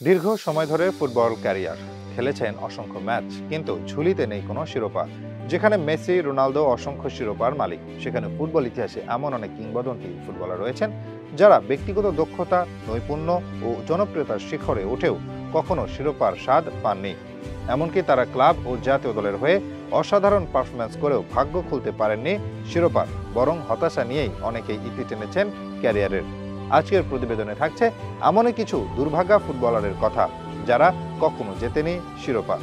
দীর্ঘ সময় ধরে ফুটবল ক্যারিয়ার খেলেছেন অসংখ্য ম্যাচ, কিন্তু ঝুলিতে নেই কোনো শিরোপা। যেখানে মেসি, রোনালদো অসংখ্য শিরোপার মালিক, সেখানে ফুটবল ইতিহাসে এমন অনেক কিংবদন্তি ফুটবলার রয়েছেন যারা ব্যক্তিগত দক্ষতা, নৈপুণ্য ও জনপ্রিয়তার শিখরে উঠেও কখনো শিরোপার স্বাদ পাননি। এমনকি তারা ক্লাব ও জাতীয় দলের হয়ে অসাধারণ পারফরম্যান্স করেও ভাগ্য খুলতে পারেননি শিরোপার, বরং হতাশা নিয়েই অনেকেই ইতি টেনেছেন ক্যারিয়ারের। আজকের প্রতিবেদনে থাকছে এমনই কিছু দুর্ভাগা ফুটবলারের কথা যারা কখনো জেতেনি শিরোপা।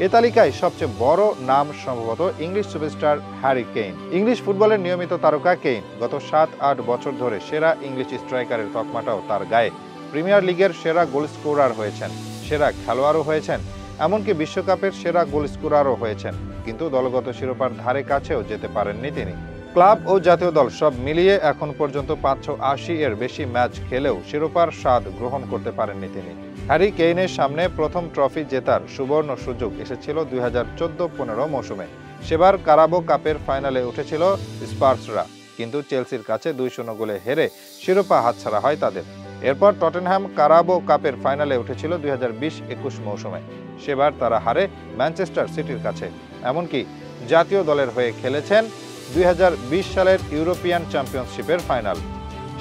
এ তালিকায় সবচেয়ে বড় নাম সম্ভবত English superstar Harry Kane. English ফুটবলের নিয়মিত তারকা কেইন গত 7-8 বছর ধরে সেরা ইংলিশ স্ট্রাইকারের তকমাটাও তার গায়ে। প্রিমিয়ার লিগের সেরা গোল স্কোরার হয়েছেন, সেরা খেলোয়াড়ও হয়েছেন, এমনকি বিশ্বকাপের সেরা গোল স্কোরারও হয়েছেন, কিন্তু দলগত শিরোপার ধারে কাছেও যেতে পারেননি তিনি। ক্লাব ও জাতীয় দল সব মিলিয়ে এখন পর্যন্ত 580 এর বেশি ম্যাচ খেলেও শিরোপার স্বাদ গ্রহণ করতে পারেননি তিনি। হ্যারি কেইনের সামনে প্রথম ট্রফি জেতার সুবর্ণ সুযোগ এসেছিল 2014-15 মৌসুমে। সেবার কারাবো কাপের ফাইনালে উঠেছিল স্পার্সরা, কিন্তু চেলসির কাছে 2-0 গোলে হেরে শিরোপা হাতছাড়া হয় তাদের। এরপর টটেনহ্যাম কারাবো কাপের ফাইনালে উঠেছিল 2020-21 মৌসুমে। সেবার তারা হারে ম্যানচেস্টার সিটির কাছে। এমনকি জাতীয় দলের হয়ে খেলেছেন 2020 সালের ইউরোপিয়ান চ্যাম্পিয়নশিপের ফাইনাল,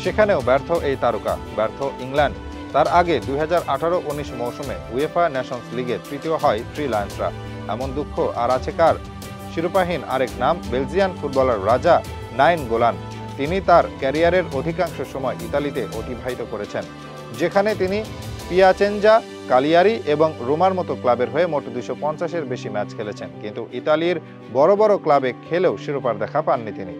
সেখানেও ব্যর্থ এই তারকা, ব্যর্থ ইংল্যান্ড। তার আগে 2018-19 মৌসুমে উয়েফা নেশনস লিগে তৃতীয় হয় থ্রি লায়ন্সরা। এমন দুঃখ আর আছে কার? শিরোপাহীন আরেক নাম বেলজিয়ান ফুটবলার রাজা নাইনগোলান। তিনি তার ক্যারিয়ারের অধিকাংশ সময় ইতালিতে অতিবাহিত করেছেন, যেখানে তিনি পিয়াচেঞ্জা, কালিয়ারি এবং রোমার মতো ক্লাবের হয়ে মোট 250-এর বেশি ম্যাচ খেলেছেন, কিন্তু ইতালির বড় বড় ক্লাবে খেলেও শিরোপার দেখা পাননি তিনি।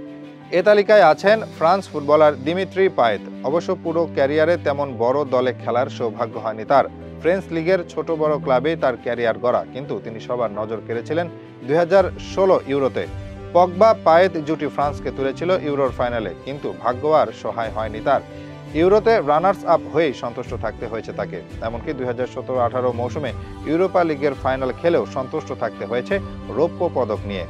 এ তালিকায় আছেন ফ্রান্স ফুটবলার দিমিত্রি পায়েত। অবশ্য পুরো ক্যারিয়ারে তেমন বড় দলে খেলার সৌভাগ্য হয়নি তার। ফ্রেঞ্চ লিগের ছোট বড় ক্লাবেই তার ক্যারিয়ার গড়া, কিন্তু তিনি সবার নজর কেড়েছিলেন 2016 ইউরোতে। পগবা পায়েত জুটি ফ্রান্সকে তুলেছিল ইউরোর ফাইনালে, কিন্তু ভাগ্য আর সহায় হয়নি তার। ইউরোতে রানার্স আপ হয়েই সন্তুষ্ট থাকতে হয়েছে তাকে। এমনকি 2017-18 মৌসুমে ইউরোপা লিগের ফাইনাল খেলেও সন্তুষ্ট থাকতে হয়েছে রৌপ্য পদক নিয়ে।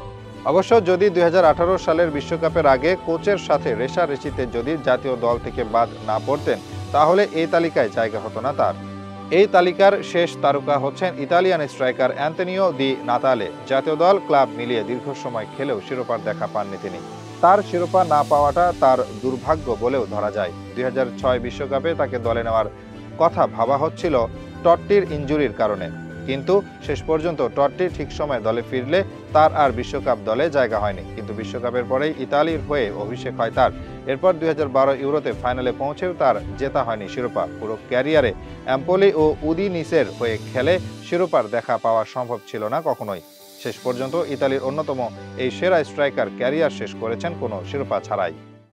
অবশ্য যদি 2018 সালের বিশ্বকাপের আগে কোচের সাথে রেষারেষিতে যদি জাতীয় দল থেকে বাদ না পড়তেন, তাহলে এই তালিকায় জায়গা হতো না তার। এই তালিকার শেষ তারকা হচ্ছেন ইতালিয়ান স্ট্রাইকার অ্যান্তোনিও দি নাতালে। জাতীয় দল, ক্লাব মিলিয়ে দীর্ঘ সময় খেলেও শিরোপার দেখা পাননি তিনি। তার শিরোপা না পাওয়াটা তার দুর্ভাগ্য বলেও ধরা যায়। 2006 বিশ্বকাপে তাকে দলে নেওয়ার কথা ভাবা হচ্ছিল টট্টির ইনজুরির কারণে, কিন্তু শেষ পর্যন্ত টট্টি ঠিক সময় দলে ফিরলে তার আর বিশ্বকাপ দলে জায়গা হয়নি। কিন্তু বিশ্বকাপের পরেই ইতালির হয়ে অভিষেক হয় তার। এরপর 2012 ইউরোতে ফাইনালে পৌঁছেও তার জেতা হয়নি শিরোপা। পুরো ক্যারিয়ারে এম্পোলি ও উদিনিসের হয়ে খেলে শিরোপার দেখা পাওয়া সম্ভব ছিল না কখনোই। শেষ পর্যন্ত ইতালির অন্যতম এই সেরা স্ট্রাইকার ক্যারিয়ার শেষ করেছেন কোনো শিরোপা ছাড়াই।